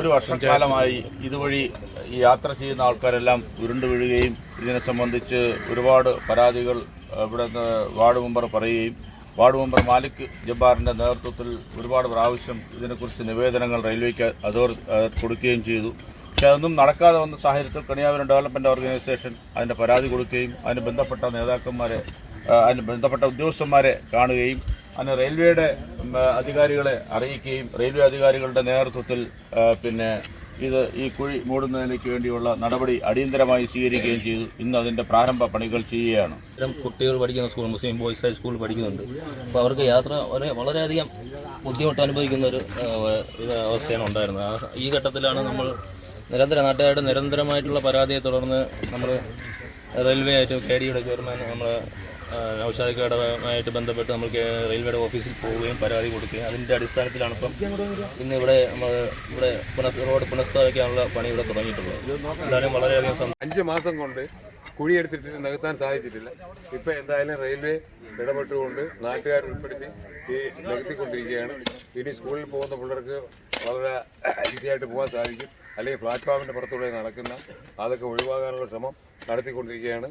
ഒരു വർഷക്കാലമായി ഇതുവഴി ഈ യാത്ര ചെയ്യുന്ന ആൾക്കാരെല്ലാം ഉരുണ്ടു വീഴുകയും ഇതിനെ സംബന്ധിച്ച് ഒരുപാട് പരാതികൾ ഇവിടെ വാർഡ് മെമ്പർ പറയുകയും വാർഡ് മെമ്പർ മാലിക് ജബ്ബാറിൻ്റെ നേതൃത്വത്തിൽ ഒരുപാട് പ്രാവശ്യം ഇതിനെക്കുറിച്ച് നിവേദനങ്ങൾ റെയിൽവേക്ക് കൊടുക്കുകയും ചെയ്തു. പക്ഷേ അതൊന്നും നടക്കാതെ വന്ന സാഹചര്യത്തിൽ കണിയാപുരം ഡെവലപ്മെൻറ്റ് ഓർഗനൈസേഷൻ അതിൻ്റെ പരാതി കൊടുക്കുകയും അതിന് ബന്ധപ്പെട്ട നേതാക്കന്മാരെ അതിന് ബന്ധപ്പെട്ട ഉദ്യോഗസ്ഥന്മാരെ കാണുകയും അതിന് റെയിൽവേയുടെ അധികാരികളെ അറിയിക്കുകയും റെയിൽവേ അധികാരികളുടെ നേതൃത്വത്തിൽ ഈ കുഴി മൂടുന്നതിലേക്ക് വേണ്ടിയുള്ള നടപടി അടിയന്തരമായി സ്വീകരിക്കുകയും ചെയ്തു. ഇന്ന് അതിൻ്റെ പ്രാരംഭ പണികൾ ചെയ്യുകയാണ്. കുട്ടികൾ പഠിക്കുന്ന സ്കൂൾ മുസ്ലിം ബോയ്സ് ഹൈ സ്കൂളിൽ പഠിക്കുന്നുണ്ട്. അപ്പോൾ അവർക്ക് യാത്ര വളരെയധികം ബുദ്ധിമുട്ട് അനുഭവിക്കുന്ന ഒരു അവസ്ഥയാണ് ഉണ്ടായിരുന്നത്. ഈ ഘട്ടത്തിലാണ് നമ്മൾ നാട്ടുകാരുടെ നിരന്തരമായിട്ടുള്ള പരാതിയെ തുടർന്ന് നമ്മൾ റെയിൽവേ ആയിട്ട് KDയുടെ ചെയർമാൻ നമ്മൾ നൗഷാദുമായിട്ട് ബന്ധപ്പെട്ട് നമ്മൾ റെയിൽവേയുടെ ഓഫീസിൽ പോവുകയും പരാതി കൊടുക്കുകയും അതിൻ്റെ അടിസ്ഥാനത്തിലാണ് ഇപ്പം ഇന്ന് ഇവിടെ റോഡ് പുനഃസ്ഥാപിക്കാനുള്ള പണി ഇവിടെ തുടങ്ങിയിട്ടുള്ളത്. എല്ലാവരും വളരെയധികം 5 മാസം കൊണ്ട് കുഴിയെടുത്തിട്ട് നികത്താൻ സാധിച്ചിട്ടില്ല. ഇപ്പം എന്തായാലും റെയിൽവേ ഇടപെട്ടുകൊണ്ട് നാട്ടുകാർ ഉൾപ്പെടുത്തി ഈ നികത്തിക്കൊണ്ടിരിക്കുകയാണ്. ഇനി സ്കൂളിൽ പോകുന്ന പിള്ളേർക്ക് വളരെ ഈസിയായിട്ട് പോകാൻ സാധിക്കും. അല്ലെങ്കിൽ പ്ലാറ്റ്ഫോമിൻ്റെ പുറത്തൂടെ നടക്കുന്ന അതൊക്കെ ഒഴിവാക്കാനുള്ള ശ്രമം നടത്തിക്കൊണ്ടിരിക്കുകയാണ്.